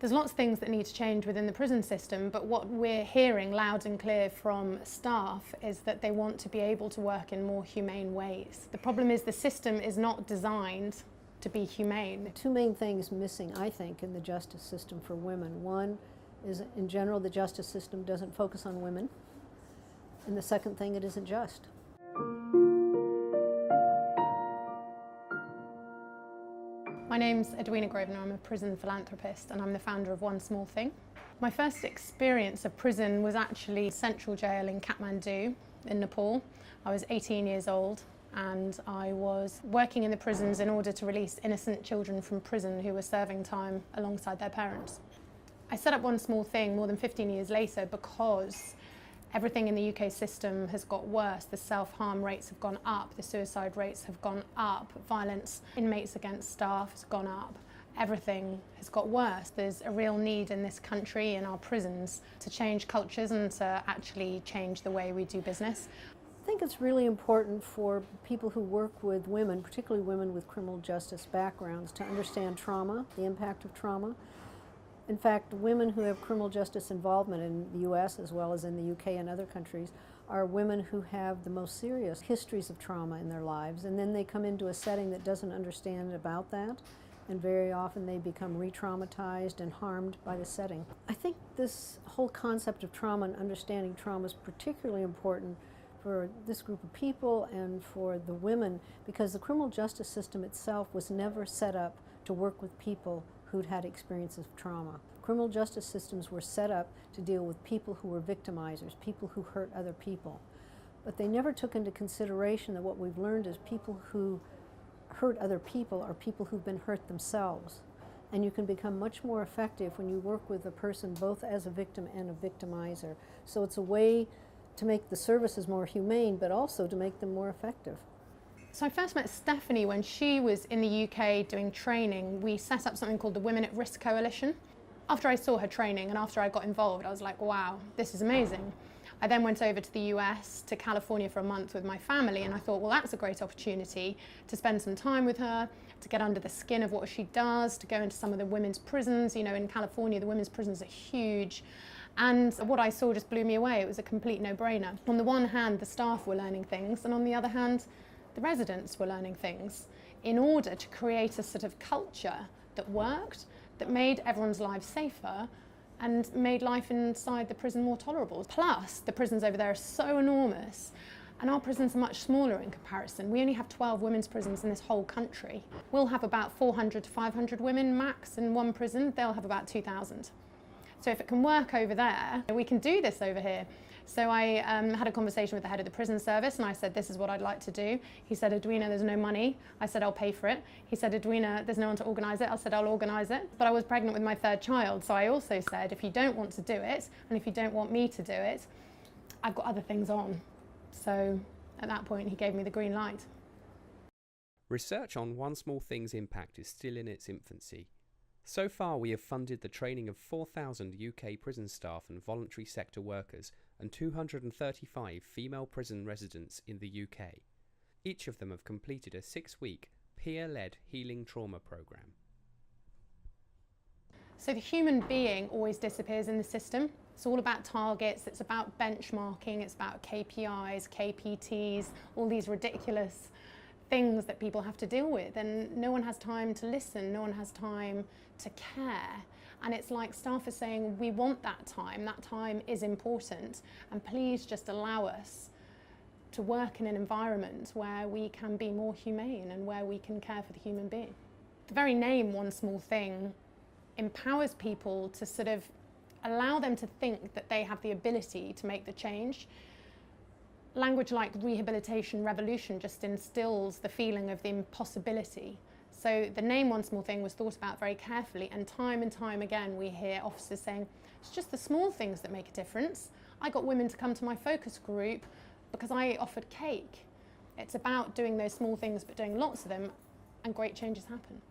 There's lots of things that need to change within the prison system, but what we're hearing loud and clear from staff is that they want to be able to work in more humane ways. The problem is the system is not designed to be humane. Two main things missing, I think, in the justice system for women. One is, in general, the justice system doesn't focus on women. And the second thing, it isn't just. My name's Edwina Grovesnor. I'm a prison philanthropist and I'm the founder of One Small Thing. My first experience of prison was actually Central Jail in Kathmandu in Nepal. I was 18 years old and I was working in the prisons in order to release innocent children from prison who were serving time alongside their parents. I set up One Small Thing more than 15 years later because everything in the UK system has got worse. The self-harm rates have gone up, the suicide rates have gone up, violence, inmates against staff has gone up. Everything has got worse. There's a real need in this country, in our prisons, to change cultures and to actually change the way we do business. I think it's really important for people who work with women, particularly women with criminal justice backgrounds, to understand trauma, the impact of trauma. In fact, women who have criminal justice involvement in the US as well as in the UK and other countries are women who have the most serious histories of trauma in their lives, and then they come into a setting that doesn't understand about that, and very often they become re-traumatized and harmed by the setting. I think this whole concept of trauma and understanding trauma is particularly important for this group of people and for the women, because the criminal justice system itself was never set up to work with people who'd had experiences of trauma. Criminal justice systems were set up to deal with people who were victimizers, people who hurt other people. But they never took into consideration that what we've learned is people who hurt other people are people who've been hurt themselves. And you can become much more effective when you work with a person both as a victim and a victimizer. So it's a way to make the services more humane, but also to make them more effective. So I first met Stephanie when she was in the UK doing training. We set up something called the Women at Risk Coalition. After I saw her training and after I got involved, I was like, wow, this is amazing. I then went over to the US, to California for a month with my family, and I thought, well, that's a great opportunity to spend some time with her, to get under the skin of what she does, to go into some of the women's prisons. You know, in California, the women's prisons are huge. And what I saw just blew me away. It was a complete no-brainer. On the one hand, the staff were learning things, and on the other hand, the residents were learning things in order to create a sort of culture that worked, that made everyone's lives safer and made life inside the prison more tolerable. Plus, the prisons over there are so enormous and our prisons are much smaller in comparison. We only have 12 women's prisons in this whole country. We'll have about 400 to 500 women max in one prison. They'll have about 2,000. So if it can work over there, we can do this over here. So I had a conversation with the head of the prison service and I said, this is what I'd like to do. He said, Edwina, there's no money. I said, I'll pay for it. He said, Edwina, there's no one to organise it. I said, I'll organise it. But I was pregnant with my third child. So I also said, if you don't want to do it, and if you don't want me to do it, I've got other things on. So at that point, he gave me the green light. Research on One Small Thing's impact is still in its infancy. So far, we have funded the training of 4,000 UK prison staff and voluntary sector workers and 235 female prison residents in the UK. Each of them have completed a 6-week peer-led healing trauma programme. So the human being always disappears in the system. It's all about targets, it's about benchmarking, it's about KPIs, KPTs, all these ridiculous things that people have to deal with, and no one has time to listen, no one has time to care. And it's like staff are saying, we want that time is important, and please just allow us to work in an environment where we can be more humane and where we can care for the human being. The very name One Small Thing empowers people to sort of allow them to think that they have the ability to make the change. Language like rehabilitation revolution just instills the feeling of the impossibility. So the name One Small Thing was thought about very carefully, and time again we hear officers saying, it's just the small things that make a difference. I got women to come to my focus group because I offered cake. It's about doing those small things but doing lots of them, and great changes happen.